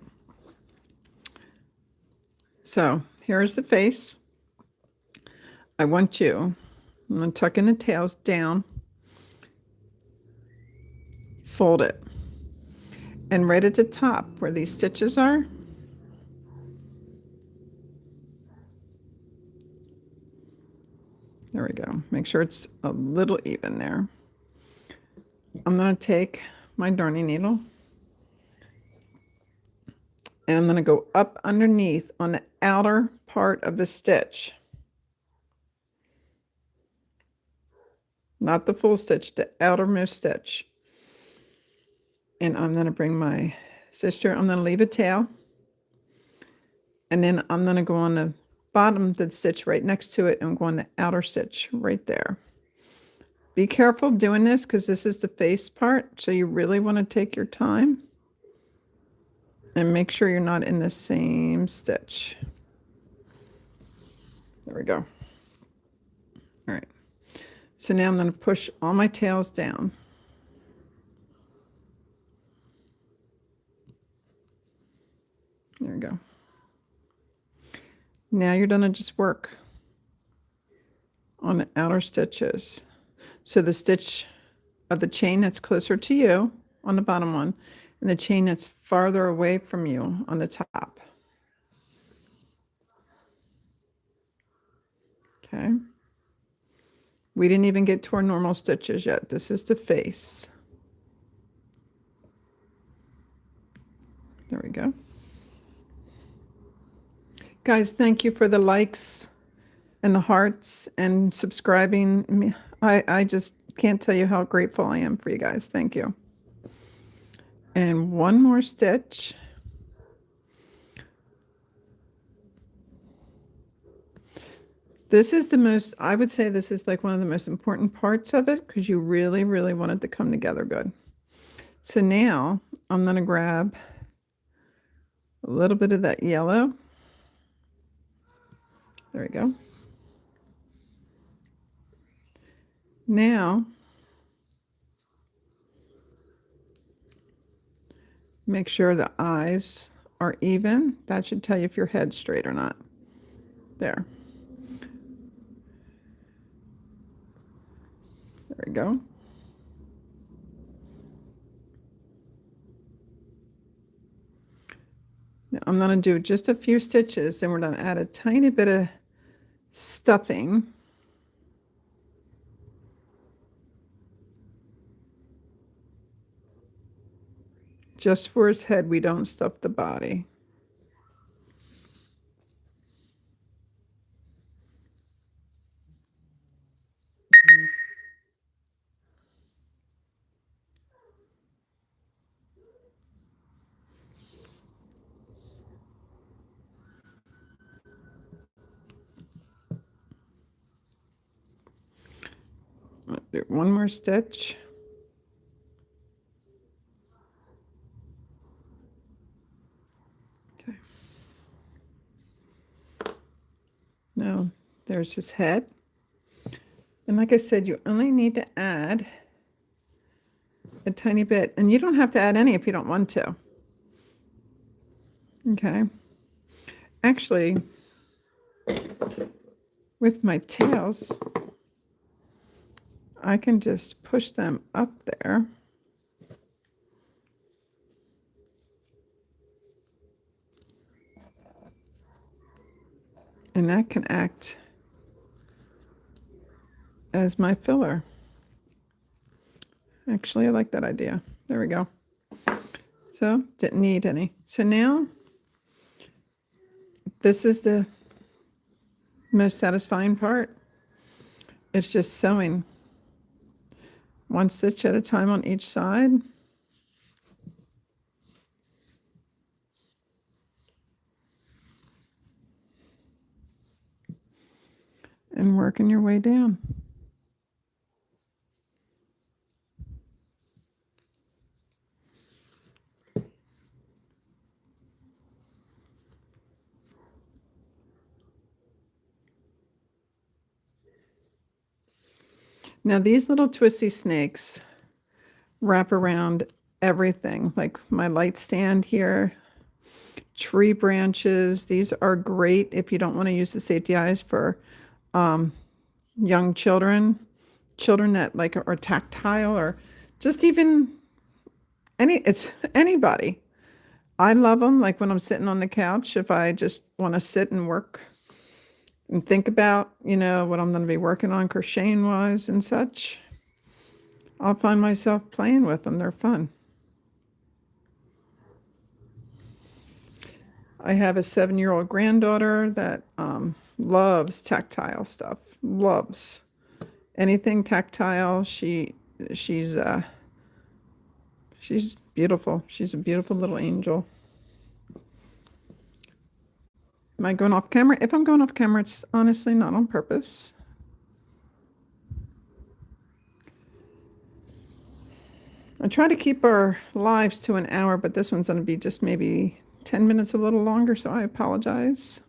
Speaker 1: So here's the face. I'm going to tuck in the tails down, fold it, and right at the top where these stitches are, there we go. Make sure it's a little even there. I'm going to take my darning needle and I'm going to go up underneath on the outer part of the stitch. not the full stitch, the outermost stitch. And I'm going to bring my sister, I'm going to leave a tail. And then I'm going to go on the bottom of the stitch right next to it and go on the outer stitch right there. Be careful doing this because this is the face part, so you really want to take your time and make sure you're not in the same stitch. There we go. All right. So now I'm going to push all my tails down. There we go. Now you're going to just work on the outer stitches. So the stitch of the chain that's closer to you on the bottom one, and the chain that's farther away from you on the top. Okay. We didn't even get to our normal stitches yet. This is the face. There we go. Guys, thank you for the likes and the hearts and subscribing. I just can't tell you how grateful I am for you guys. Thank you. And one more stitch. This is the most, I would say this is like one of the most important parts of it because you really, really want it to come together good. So now I'm going to grab a little bit of that yellow. There we go. Now, make sure the eyes are even. That should tell you if your head's straight or not. There. There we go. Now I'm going to do just a few stitches, then we're going to add a tiny bit of stuffing. Just for his head, we don't stuff the body. I'll do one more stitch. Okay. Now, there's his head. And like I said, you only need to add a tiny bit. And you don't have to add any if you don't want to. Okay. Actually, with my tails, I can just push them up there. And that can act as my filler. Actually, I like that idea. There we go. So, didn't need any. So now, this is the most satisfying part. It's just sewing one stitch at a time on each side. And working your way down. Now these little twisty snakes wrap around everything, like my light stand here, tree branches. These are great if you don't want to use the safety eyes for young children that like are tactile, or just even it's anybody. I love them. Like when I'm sitting on the couch, if I just want to sit and work and think about, what I'm going to be working on crocheting wise and such, I'll find myself playing with them. They're fun. I have a 7-year-old granddaughter that loves tactile stuff, loves. anything tactile. She's beautiful. She's a beautiful little angel. Am I going off camera? If I'm going off camera, it's honestly not on purpose. I try to keep our lives to an hour, but this one's going to be just maybe 10 minutes a little longer, so I apologize.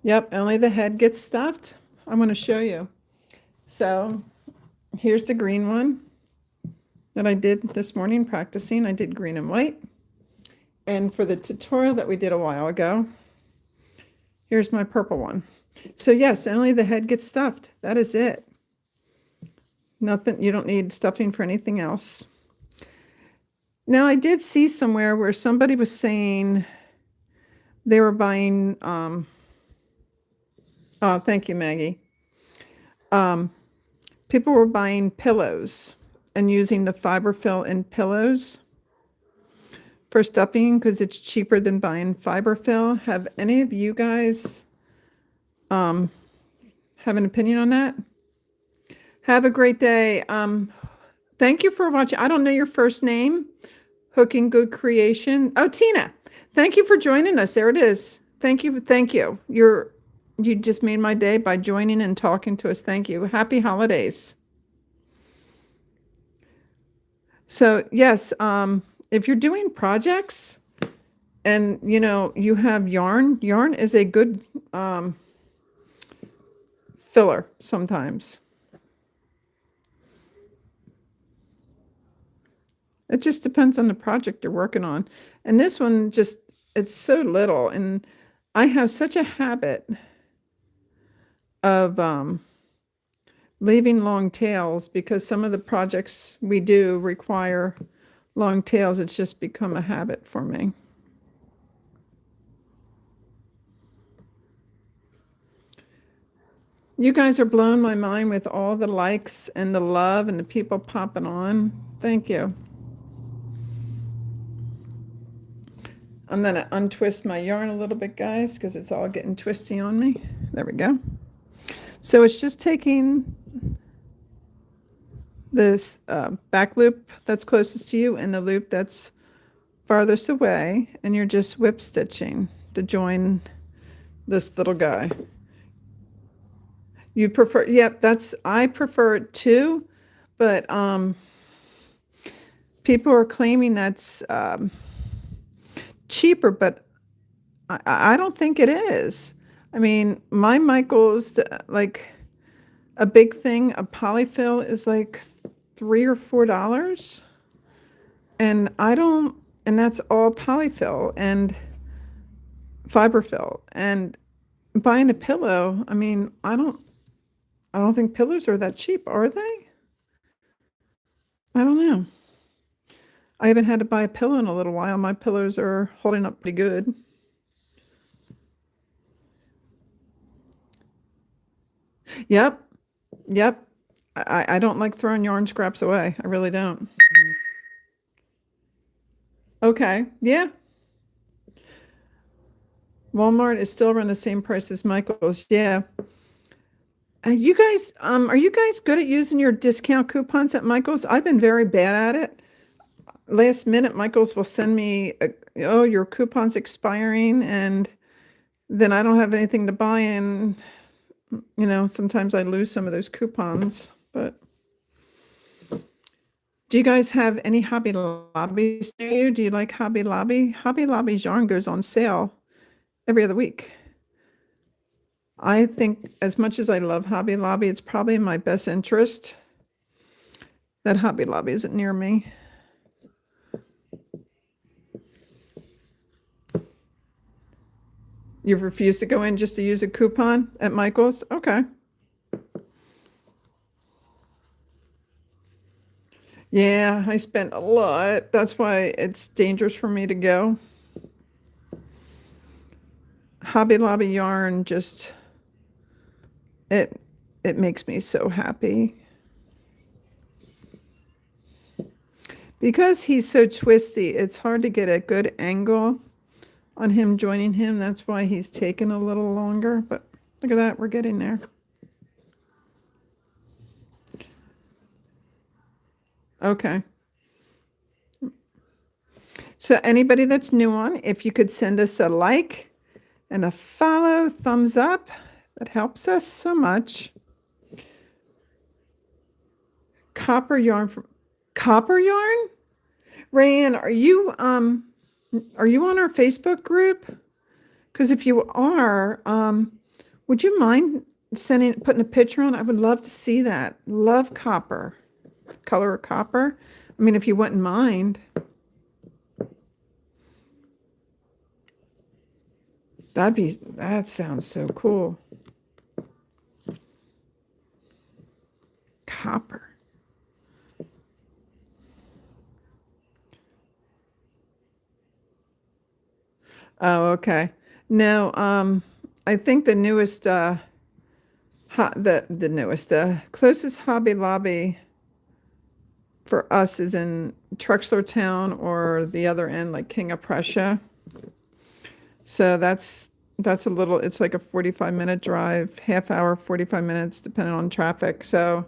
Speaker 1: Yep, only the head gets stuffed. I'm going to show you. So here's the green one that I did this morning practicing. I did green and white. And for the tutorial that we did a while ago, here's my purple one. So yes, only the head gets stuffed. That is it. Nothing, you don't need stuffing for anything else. Now I did see somewhere where somebody was saying they were buying, oh, thank you, Maggie. People were buying pillows and using the fiberfill in pillows for stuffing because it's cheaper than buying fiberfill. Have any of you guys have an opinion on that? Have a great day. Thank you for watching. I don't know your first name. Hooking Good Creation. Oh, Tina. Thank you for joining us. There it is. Thank you. Thank you. You just made my day by joining and talking to us. Thank you. Happy holidays. So yes, if you're doing projects and you have yarn is a good filler sometimes. It just depends on the project you're working on. And this one it's so little, and I have such a habit of leaving long tails because some of the projects we do require long tails. It's just become a habit for me. You guys are blowing my mind with all the likes and the love and the people popping on. Thank you. I'm going to untwist my yarn a little bit, guys, because it's all getting twisty on me. There we go. So it's just taking this back loop that's closest to you and the loop that's farthest away, and you're just whip stitching to join this little guy. You prefer, yep, I prefer it too, but people are claiming that's cheaper, but I don't think it is. I mean, my Michael's, like a big thing, a polyfill is like $3 or $4. And and that's all polyfill and fiberfill. And buying a pillow, I mean, I don't think pillows are that cheap, are they? I don't know. I haven't had to buy a pillow in a little while. My pillows are holding up pretty good. Yep. Yep. I don't like throwing yarn scraps away. I really don't. Okay. Yeah. Walmart is still around the same price as Michael's. Yeah. You guys, are you guys good at using your discount coupons at Michael's? I've been very bad at it. Last minute, Michael's will send me, oh, your coupon's expiring, and then I don't have anything to buy, and sometimes I lose some of those coupons. But do you guys have any Hobby Lobbies near you? Do you like Hobby Lobby? Hobby Lobby's yarn goes on sale every other week. I think as much as I love Hobby Lobby, it's probably in my best interest that Hobby Lobby isn't near me. You've refused to go in just to use a coupon at Michael's? Okay. Yeah, I spent a lot. That's why it's dangerous for me to go. Hobby Lobby yarn just, it makes me so happy. Because he's so twisty, it's hard to get a good angle on him joining him. That's why he's taken a little longer, but look at that, we're getting there. Okay. So anybody that's new on, if you could send us a like and a follow, thumbs up, that helps us so much. Copper yarn from Copper Yarn? Rayanne, are you on our Facebook group? Because if you are, would you mind putting a picture on? I would love to see that. Love copper. Color of copper. I mean, if you wouldn't mind. That sounds so cool. Copper. Oh, okay. No, I think the newest, the newest, closest Hobby Lobby for us is in Trexlertown or the other end, like King of Prussia. So that's a little, it's like a 45-minute drive, half hour, 45 minutes, depending on traffic. So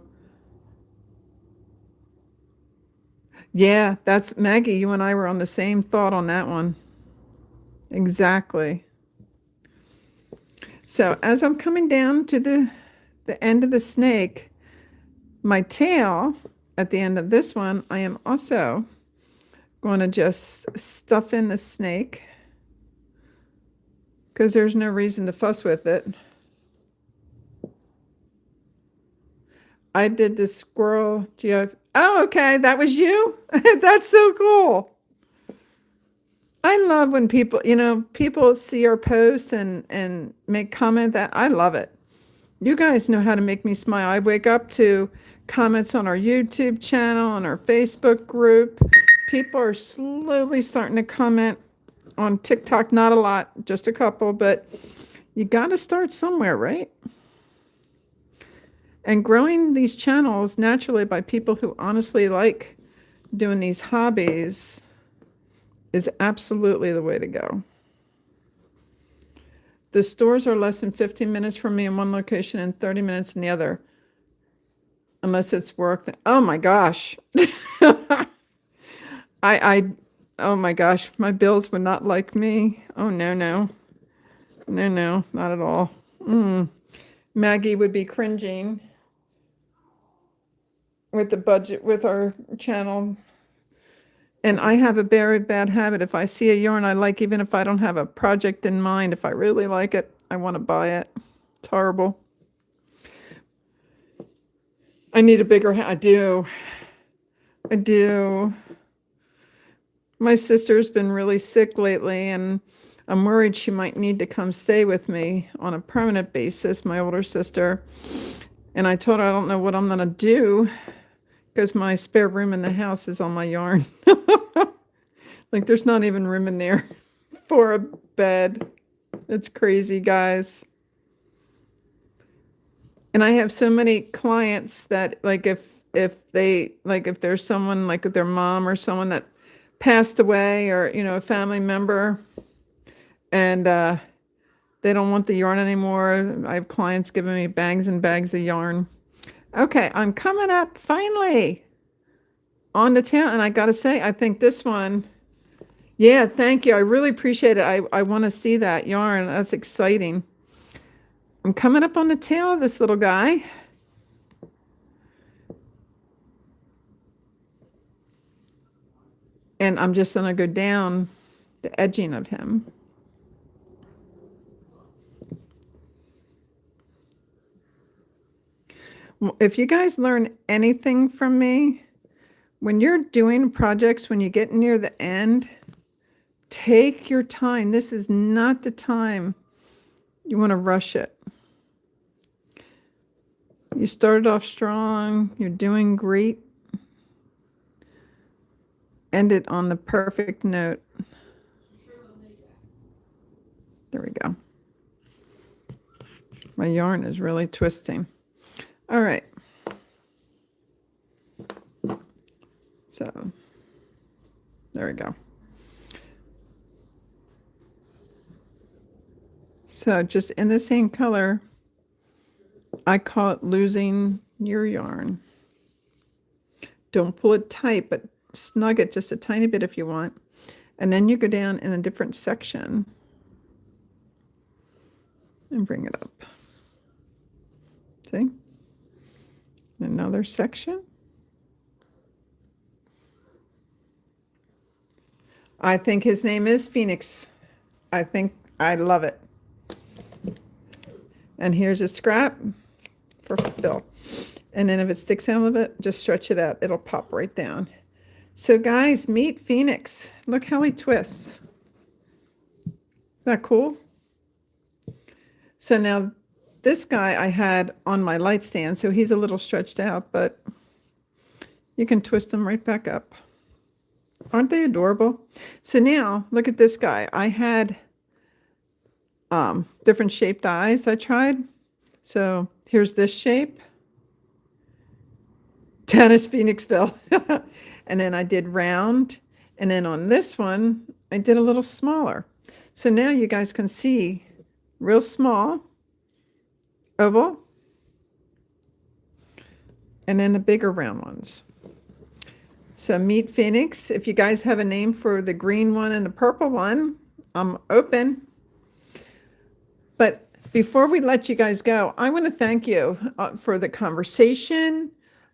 Speaker 1: yeah, that's Maggie. You and I were on the same thought on that one. Exactly. So as I'm coming down to the end of the snake, my tail at the end of this one, I am also going to just stuff in the snake because there's no reason to fuss with it. I did the squirrel. Oh, okay, that was you? That's so cool. I love when people see our posts and make comment that I love it. You guys know how to make me smile. I wake up to comments on our YouTube channel, on our Facebook group. People are slowly starting to comment on TikTok. Not a lot, just a couple, but you got to start somewhere, right? And growing these channels naturally by people who honestly like doing these hobbies is absolutely the way to go. The stores are less than 15 minutes from me in one location and 30 minutes in the other, unless it's work. Oh my gosh. Oh my gosh, my bills would not like me. Oh no, no. No, no, not at all. Maggie would be cringing with the budget, with our channel. And I have a very bad habit. If I see a yarn I like, even if I don't have a project in mind, if I really like it, I want to buy it. It's horrible. I need a bigger I do. I do. My sister's been really sick lately, and I'm worried she might need to come stay with me on a permanent basis, my older sister. And I told her I don't know what I'm going to do because my spare room in the house is on my yarn. Like there's not even room in there for a bed. It's crazy, guys. And I have so many clients that like if there's someone like their mom or someone that passed away or a family member and they don't want the yarn anymore. I have clients giving me bags and bags of yarn. Okay, I'm coming up finally on the tail, and I gotta say, I think this one, yeah, thank you. I really appreciate it. I want to see that yarn. That's exciting. I'm coming up on the tail of this little guy. And I'm just gonna go down the edging of him. If you guys learn anything from me, when you're doing projects, when you get near the end, take your time. This is not the time you want to rush it. You started off strong. You're doing great. End it on the perfect note. There we go. My yarn is really twisting. All right. So we go. So just in the same color, I call it losing your yarn. Don't pull it tight, but snug it just a tiny bit if you want. And then you go down in a different section and bring it up. See? Another section. I think his name is Phoenix. I love it. And here's a scrap for Phil. And then if it sticks out of it, just stretch it out. It'll pop right down. So guys, meet Phoenix. Look how he twists. Isn't that cool? So now this guy I had on my light stand, so he's a little stretched out, but you can twist him right back up. Aren't they adorable? So now look at this guy. I had different shaped eyes I tried. So here's this shape. Tennis Phoenixville. And then I did round. And then on this one, I did a little smaller. So now you guys can see real small, oval, and then the bigger round ones. So meet Phoenix. If you guys have a name for the green one and the purple one, I'm open. But before we let you guys go, I want to thank you for the conversation,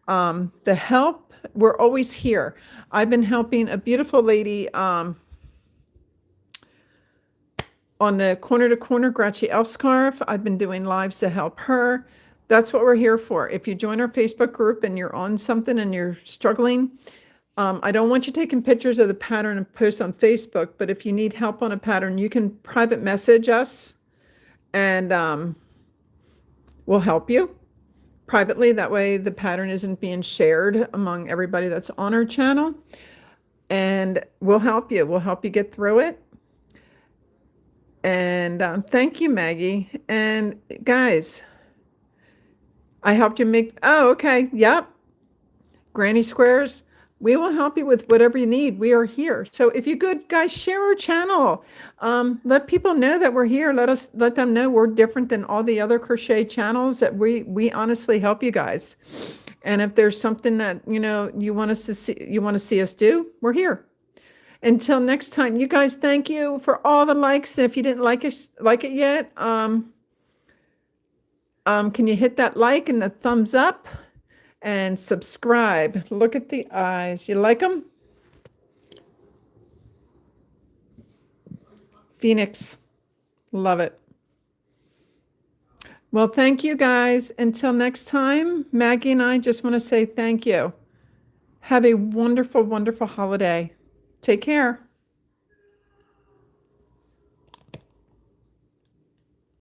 Speaker 1: the help. We're always here. I've been helping a beautiful lady on the Corner to Corner Grouchy Elf Scarf. I've been doing lives to help her. That's what we're here for. If you join our Facebook group and you're on something and you're struggling, I don't want you taking pictures of the pattern and post on Facebook, but if you need help on a pattern, you can private message us and we'll help you privately. That way the pattern isn't being shared among everybody that's on our channel. And we'll help you. We'll help you get through it. And thank you, Maggie. And guys, I helped you make, oh, okay. Yep. Granny Squares. We will help you with whatever you need. We are here. So if you good guys, share our channel. Let people know that we're here. Let them know we're different than all the other crochet channels, that we honestly help you guys. And if there's something that, you want us to see, you want to see us do, we're here. Until next time, you guys, thank you for all the likes. And if you didn't like it yet, can you hit that like and the thumbs up? And subscribe. Look at the eyes. You like them? Phoenix. Love it. Well, thank you guys. Until next time, Maggie and I just want to say thank you. Have a wonderful, wonderful holiday. Take care.